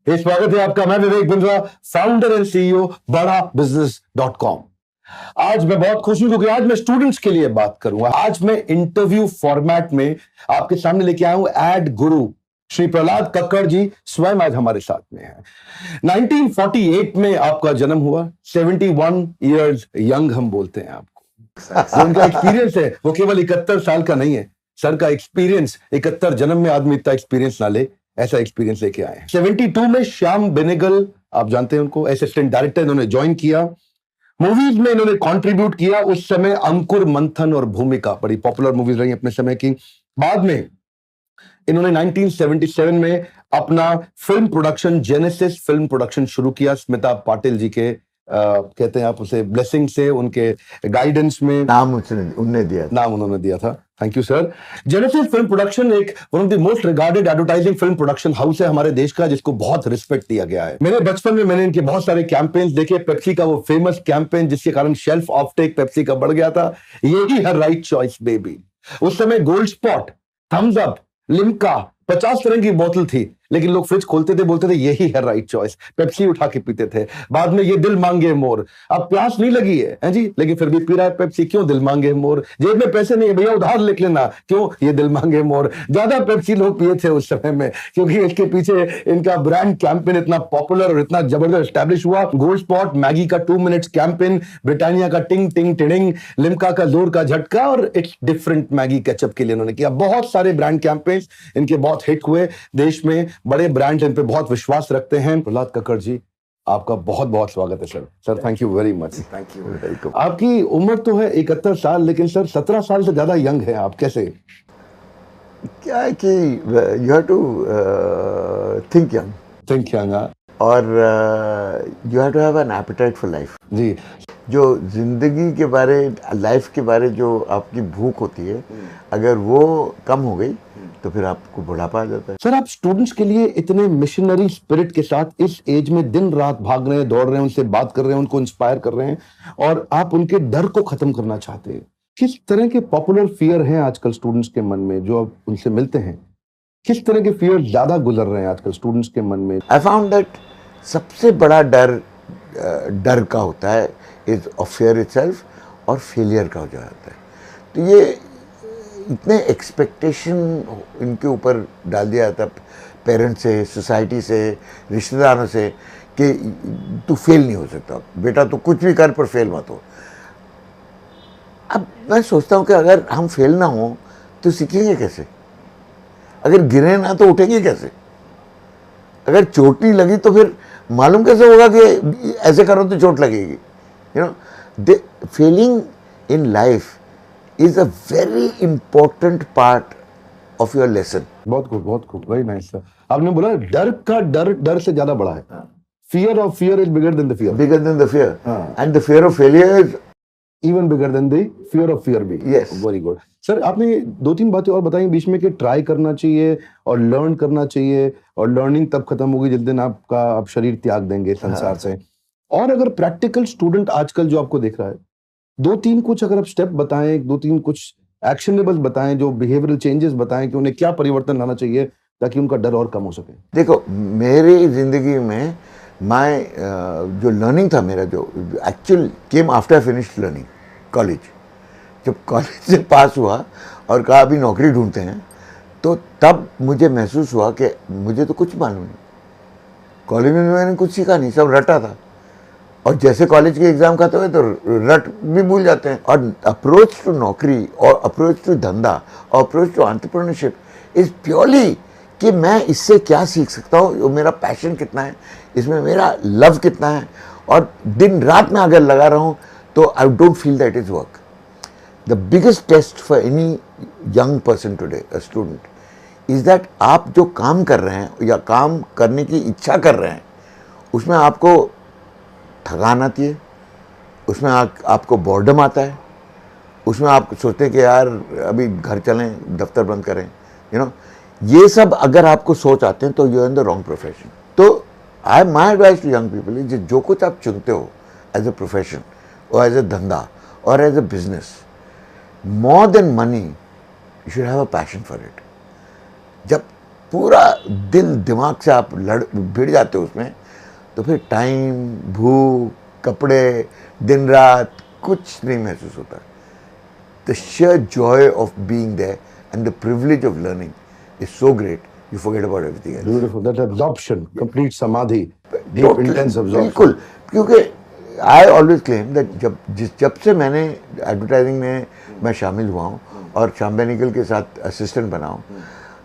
ये स्वागत है आपका। मैं Vivek Bindra, founder and CEO बड़ा बिजनेस.com। आज मैं बहुत खुश हूं क्योंकि आज मैं स्टूडेंट्स के लिए बात करूंगा। आज मैं इंटरव्यू फॉर्मेट में आपके सामने लेके आया हूं एड गुरु श्री प्रहलाद कक्कड़ जी स्वयं आज हमारे साथ में है। 1948 में आपका जन्म हुआ, 71 इयर्स यंग हम बोलते हैं आपको। जो उनका एक्सपीरियंस है वो केवल 71 साल का नहीं है, सर का एक्सपीरियंस 71 जन्म में आदमी इतना एक्सपीरियंस ना ले, ऐसा एक्सपीरियंस लेके आए हैं। 72 में श्याम बेनेगल, आप जानते हैं उनको, असिस्टेंट डायरेक्टर इन्होंने ज्वाइन किया। मूवीज में इन्होंने कंट्रीब्यूट किया। उस समय अंकुर मंथन और भूमिका बड़ी पॉपुलर मूवीज रही अपने समय की। बाद में इन्होंने 1977 में अपना film production genesis film production शुरू किया। स्मिता पाटिल जी के कहते हैं आप उसे ब्लेसिंग से, उनके गाइडेंस में नाम उन्होंने दिया था। Thank you sir. Genesis film production एक one of the most regarded advertising film production house है हमारे देश का, जिसको बहुत रिस्पेक्ट दिया गया है। मेरे बचपन में मैंने इनके बहुत सारे कैंपेन्स देखे। पेप्सी का वो फेमस कैंपेन जिसके कारण शेल्फ ऑफटेक पेप्सी का बढ़ गया था, यही है राइट चॉइस बेबी। उस समय Gold Spot, Thums Up, Limca 50 तरह की बोतल थी, लेकिन लोग फ्रिज खोलते थे, बोलते थे यही है राइट चॉइस, पेप्सी उठा के पीते थे। बाद में ये दिल मांगे मोर, अब प्यास नहीं लगी है जी, लेकिन फिर भी पी रहा है पेप्सी, क्यों? दिल मांगे मोर। जेब में पैसे नहीं है भैया, उधार लिख लेना, क्यों? ये दिल मांगे मोर। ज्यादा पेप्सी लोग पिए थे उस समय में, क्योंकि इसके पीछे इनका ब्रांड कैंपेन इतना पॉपुलर और इतना जबरदस्त स्टैब्लिश हुआ। गोल्ड स्पॉट, मैगी का 2 मिनट्स कैंपेन, ब्रिटानिया का टिंग टिंग टिडिंग, लिम्का का जोर का झटका और इट्स डिफरेंट मैगी केचप के लिए उन्होंने किया। बहुत सारे ब्रांड कैंपेन इनके बहुत हिट हुए। देश में बड़े ब्रांड इन पे बहुत विश्वास रखते हैं। प्रहलाद कक्कड़ जी, आपका बहुत बहुत स्वागत है sir. Sir thank you very much. Thank you. आपकी उम्र तो है 71 साल, लेकिन सर 17 साल से ज्यादा यंग है आप, कैसे? क्या है कि you have to think young और you have to have an appetite for life जी। जो जिंदगी के बारे, लाइफ के बारे जो आपकी भूख होती है, अगर वो कम हो गई तो फिर आपको बुढ़ापा आ जाता है। सर आप स्टूडेंट्स के लिए इतने मिशनरी स्पिरिट के साथ इस एज में दिन रात भाग रहे हैं, दौड़ रहे हैं, उनसे बात कर रहे हैं, उनको इंस्पायर कर रहे हैं, और आप उनके डर को खत्म करना चाहते हैं। किस तरह के पॉपुलर फियर हैं आजकल स्टूडेंट्स के मन में जो आप उनसे मिलते हैं? किस तरह के फियर ज्यादा गुजर रहे हैं आजकल स्टूडेंट्स के मन में? आई फाउंड दैट सबसे बड़ा डर का होता है इज ऑफ फियर इटसेल्फ और फेलियर का हो जाता है। तो ये इतने एक्सपेक्टेशन इनके ऊपर डाल दिया जाता पेरेंट्स से, सोसाइटी से, रिश्तेदारों से, कि तू फेल नहीं हो सकता बेटा, तू कुछ भी कर पर फेल मत हो। अब मैं सोचता हूँ कि अगर हम फेल ना हो तो सीखेंगे कैसे? अगर गिरे ना तो उठेंगे कैसे? अगर चोट नहीं लगी तो फिर मालूम कैसे होगा कि ऐसे करो तो चोट लगेगी? You know, Fehling in life is a very important part of your lesson. बहुत खूब, वेरी नाइस सर। आपने बोला डर से ज्यादा बड़ा है। Fear of fear is bigger than the fear. Bigger than the fear. And the fear of failure is even bigger than the fear of fear भी। Yes. Very good. सर आपने 2-3 बातें और बताई बीच में कि ट्राई करना चाहिए और लर्न करना चाहिए, और लर्निंग तब खत्म होगी जिस दिन आप शरीर त्याग देंगे संसार से। और अगर प्रैक्टिकल स्टूडेंट आजकल जो आपको देख रहा है, 2-3 कुछ अगर आप स्टेप बताएं, 2-3 कुछ एक्शनेबल बताएं, जो बिहेवियरल चेंजेस बताएं कि उन्हें क्या परिवर्तन लाना चाहिए ताकि उनका डर और कम हो सके। देखो, मेरी जिंदगी में जो लर्निंग था मेरा, जो actual came after finished learning college. जब कॉलेज से पास हुआ और कहा अभी नौकरी ढूंढते हैं, तो तब मुझे महसूस हुआ कि मुझे तो कुछ मालूम नहीं। कॉलेज में मैंने कुछ सीखा नहीं, सब रटा था, और जैसे कॉलेज के एग्जाम खत्म हुए तो रट भी भूल जाते हैं। और अप्रोच टू नौकरी और अप्रोच टू धंधा और approach to entrepreneurship is purely कि मैं इससे क्या सीख सकता हूँ, मेरा पैशन कितना है, इसमें मेरा लव कितना है, और दिन रात में अगर लगा रहा हूँ तो I don't feel that is work. The biggest test for any young person today, a student, is that आप जो काम कर रहे हैं या काम करने की इच्छा कर रहे हैं, उसमें आपको थकान आती है, उसमें आपको बोर्डम आता है, उसमें आप सोचते हैं कि यार अभी घर चलें, दफ्तर बंद करें, यू नो, ये सब अगर आपको सोच आते हैं तो you are in the wrong profession. तो my advice to young people is जो कुछ आप चुनते हो एज अ प्रोफेशन और एज अ धंधा और as a business, more than money you should have a passion for it. जब पूरा दिल दिमाग से आप भिड़ जाते हो उसमें, तो फिर टाइम, भूख, कपड़े, दिन रात कुछ नहीं महसूस होता. The sheer joy of being there and the privilege of learning is so great, you forget about everything else. Beautiful. That absorption, complete samadhi, deep, Totally, intense absorption. बिल्कुल, क्योंकि I always claim that जब से मैंने advertising में मैं शामिल हुआ हूँ और श्याम बेनेगल के साथ असिस्टेंट बना हूँ,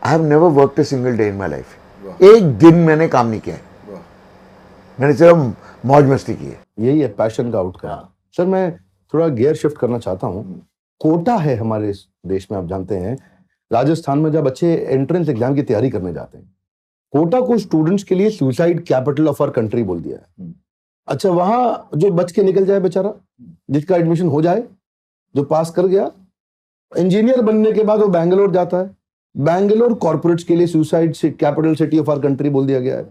I have never worked a single day in my life. एक दिन मैंने काम नहीं किया है, मैंने सिर्फ मौज मस्ती की है. यही है पैशन का आउटकम. सर मैं थोड़ा गियर शिफ्ट करना चाहता हूँ. कोटा है हमारे इस देश में, आप जानते हैं राजस्थान में जब बच्चे एंट्रेंस एग्जाम की तैयारी करने जाते हैं, कोटा को स्टूडेंट्स के लिए suicide capital of our country बोल दिया है. अच्छा, वहां जो बच के निकल जाए बेचारा, जिसका एडमिशन हो जाए, जो पास कर गया, इंजीनियर बनने के बाद वो बैंगलोर जाता है. बैंगलोर कॉर्पोरेट्स के लिए suicide capital city of our country बोल दिया गया है.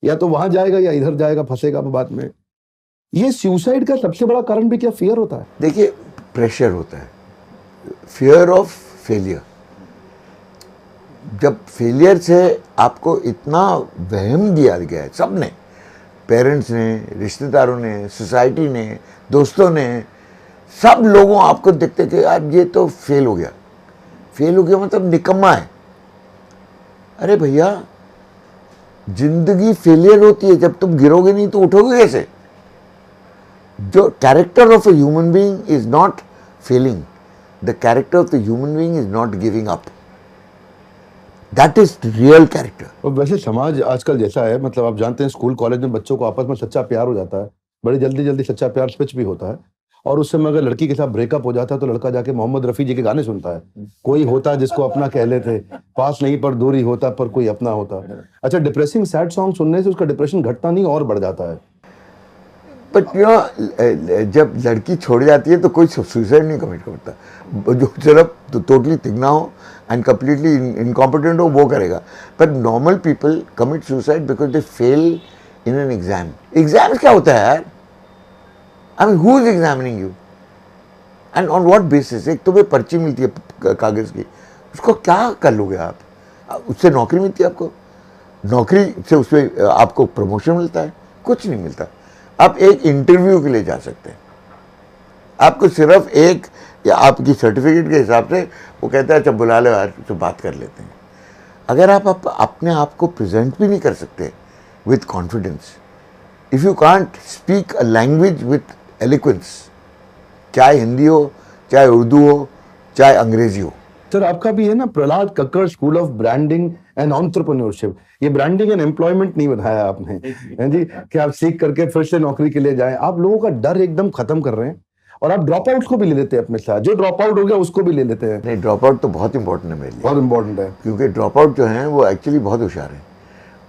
या तो वहां जाएगा या इधर जाएगा, फंसेगा बाद में. ये सुसाइड का सबसे बड़ा कारण भी क्या फियर होता है? देखिए, प्रेशर होता है, फियर ऑफ फेलियर. जब फेलियर से आपको इतना वहम दिया गया है, सबने, पेरेंट्स ने, रिश्तेदारों ने, सोसाइटी ने, दोस्तों ने, सब लोगों आपको देखते कि यार ये तो फेल हो गया. फेल हो गया मतलब निकम्मा है. अरे भैया, जिंदगी फेलियर होती है. जब तुम गिरोगे नहीं तो उठोगे कैसे? जो character of a human being is not failing. The character of the human being is not giving up. That is real character. और वैसे समाज आजकल जैसा है, मतलब आप जानते हैं स्कूल कॉलेज में बच्चों को आपस में सच्चा प्यार हो जाता है, बड़ी जल्दी जल्दी सच्चा प्यार स्विच भी होता है. और उस समय अगर लड़की के साथ ब्रेकअप हो जाता है तो लड़का जाके मोहम्मद रफी जी के गाने सुनता है. कोई होता जिसको अपना कह लेते, पास नहीं पर दूरी होता, पर कोई अपना होता. अच्छा, डिप्रेसिंग सैड सॉन्ग सुनने से उसका डिप्रेशन घटता नहीं और बढ़ जाता है. बट यू नो, जब लड़की छोड़ जाती है तो कोई सुसाइड नहीं कमिट करता. जो सिर्फ टोटली तिगना हो एंड कम्प्लीटली इनकॉम्पिटेंट हो वो करेगा. But normal people commit suicide because they fail in an exam. Exam क्या होता है यार? I mean, who is examining you and on what basis? एक तुम्हें पर्ची मिलती है कागज की, उसको क्या कर लोगे आप? उससे नौकरी मिलती है आपको? नौकरी से उसमें आपको प्रमोशन मिलता है? कुछ नहीं मिलता. आप एक इंटरव्यू के लिए जा सकते हैं, आपको सिर्फ एक या आपकी सर्टिफिकेट के हिसाब से वो कहता है अच्छा बुला लो यार, तो बात कर लेते हैं. अगर आप अपने आप को प्रेजेंट भी नहीं कर सकते with confidence, if you can't speak a language with eloquence, चाहे हिंदी हो, चाहे उर्दू हो, चाहे अंग्रेजी हो. सर आपका भी है ना Prahlad Kakkar school of branding and entrepreneurship. ये ब्रांडिंग एंड एम्प्लॉयमेंट नहीं बताया आपने, हैं जी, कि आप सीख करके फिर से नौकरी के लिए जाएं. आप लोगों का डर एकदम खत्म कर रहे हैं और आप ड्रॉप आउट को भी ले लेते हैं अपने साथ. जो ड्रॉप आउट हो गया उसको भी ले लेते हैं. नहीं, ड्रॉप आउट तो बहुत इंपॉर्टेंट है मेरे लिए. बहुत इंपॉर्टेंट है, क्योंकि ड्रॉप आउट जो हैं वो एक्चुअली बहुत होशियार हैं.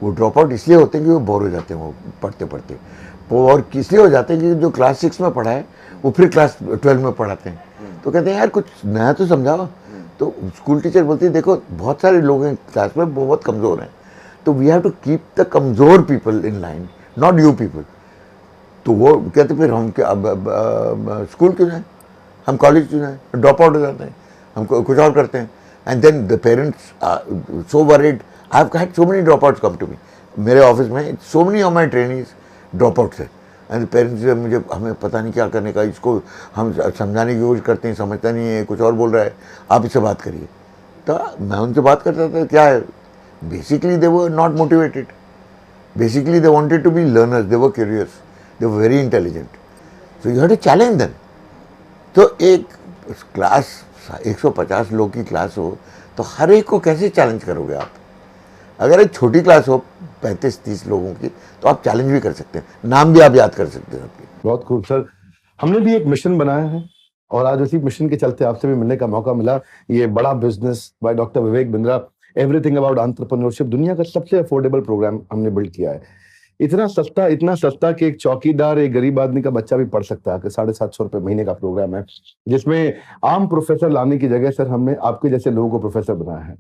वो ड्रॉप आउट इसलिए होते हैं कि वो बोर हो जाते हैं वो पढ़ते पढ़ते. वो और इसलिए हो जाते हैं कि जो क्लास 6 में पढ़ा है वो फिर क्लास 12 में पढ़ाते हैं. तो कहते हैं यार कुछ नया तो समझाओ. तो स्कूल टीचर बोलती है देखो बहुत सारे लोग हैं क्लास में बहुत कमज़ोर हैं, तो we have to keep the कमज़ोर people in line, not you people. तो वो कहते फिर हम क्या स्कूल क्यों जाएं, हम कॉलेज क्यों जाएं? ड्रॉप आउट हो जाते हैं, हम कुछ और करते हैं. And then the parents so worried. I have had so many drop outs come to me. मेरे ऑफिस में so many of my trainees drop outs है. एंड पेरेंट्स मुझे हमें पता नहीं क्या करने का, इसको हम समझाने की कोशिश करते हैं, समझता नहीं है, कुछ और बोल रहा है, आप इससे बात करिए. तो मैं उनसे बात करता था, क्या है, basically they were not motivated. Basically they wanted to be learners, they were curious, they were very intelligent. So you have to challenge them. तो एक क्लास 150 लोग की क्लास हो तो हर एक को कैसे चैलेंज करोगे आप? अगर एक छोटी क्लास हो 35-30 लोगों की तो आप चैलेंज भी कर सकते हैं, नाम भी आप याद कर सकते हैं सबके. बहुत खूब सर. हमने भी एक मिशन बनाया है और आज उसी मिशन के चलते आपसे भी मिलने का मौका मिला. ये बड़ा business by doctor Vivek Bindra, everything about entrepreneurship, दुनिया का सबसे अफोर्डेबल प्रोग्राम हमने बिल्ड किया है. इतना सस्ता कि एक चौकीदार, एक गरीब आदमी का बच्चा भी पढ़ सकता है. कि 750 रुपए महीने का प्रोग्राम है, जिसमें आम प्रोफेसर लाने की जगह सर हमने आपके जैसे लोगों को प्रोफेसर बनाया है,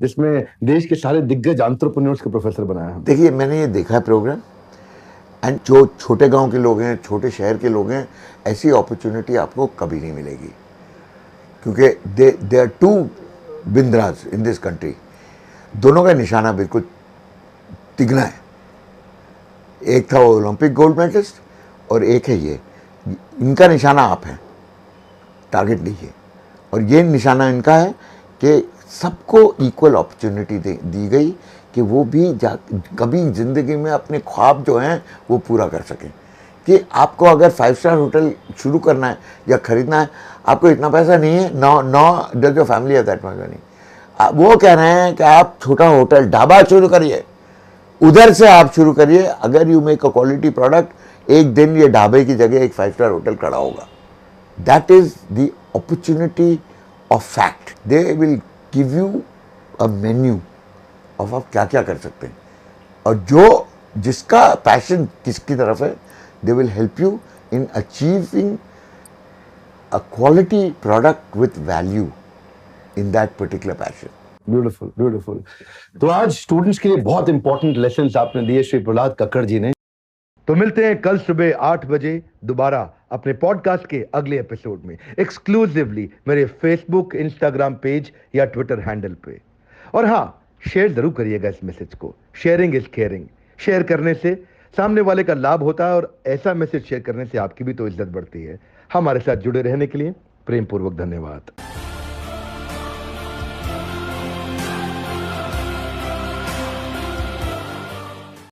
जिसमें देश के सारे दिग्गज एंटरप्रेन्योर्स के प्रोफेसर बनाया है. देखिए, मैंने ये देखा है प्रोग्राम, एंड जो छोटे गांव के लोग हैं, छोटे शहर के लोग हैं, ऐसी अपॉर्चुनिटी आपको कभी नहीं मिलेगी. क्योंकि they are two Bindras in this country. दोनों का निशाना बिल्कुल तिगना है। एक था वो ओलंपिक गोल्ड मेडलिस्ट और एक है ये। इनका निशाना आप है, टारगेट लीजिए। और ये निशाना इनका है कि सबको इक्वल अपॉर्चुनिटी दी गई कि वो भी कभी ज़िंदगी में अपने ख्वाब जो हैं वो पूरा कर सकें। कि आपको अगर 5 स्टार होटल शुरू करना है या ख़रीदना है, आपको इतना पैसा नहीं है, no does your family have that much money. वो कह रहे हैं कि आप छोटा होटल ढाबा शुरू करिए, उधर से आप शुरू करिए। अगर you make a quality product, एक दिन ये ढाबे की जगह एक 5 स्टार होटल खड़ा होगा। That is the opportunity of fact. They will give you a menu of आप क्या क्या कर सकते हैं, और जो जिसका पैशन किसकी तरफ है, they will help you in achieving a quality product with value in that particular passion. Beautiful beautiful. तो आज स्टूडेंट्स के लिए बहुत इंपॉर्टेंट लेसन्स आपने दिए श्री प्रहलाद कक्कड़ जी ने। तो मिलते हैं कल सुबह 8 बजे दोबारा अपने पॉडकास्ट के अगले एपिसोड में, एक्सक्लूसिवली मेरे फेसबुक, इंस्टाग्राम पेज या ट्विटर हैंडल पे। और हाँ, शेयर जरूर करिएगा इस मैसेज को। Sharing is caring. शेयर करने से सामने वाले का लाभ होता है, और ऐसा मैसेज शेयर करने से आपकी भी तो इज्जत बढ़ती है। हमारे साथ जुड़े रहने के लिए प्रेम पूर्वक धन्यवाद।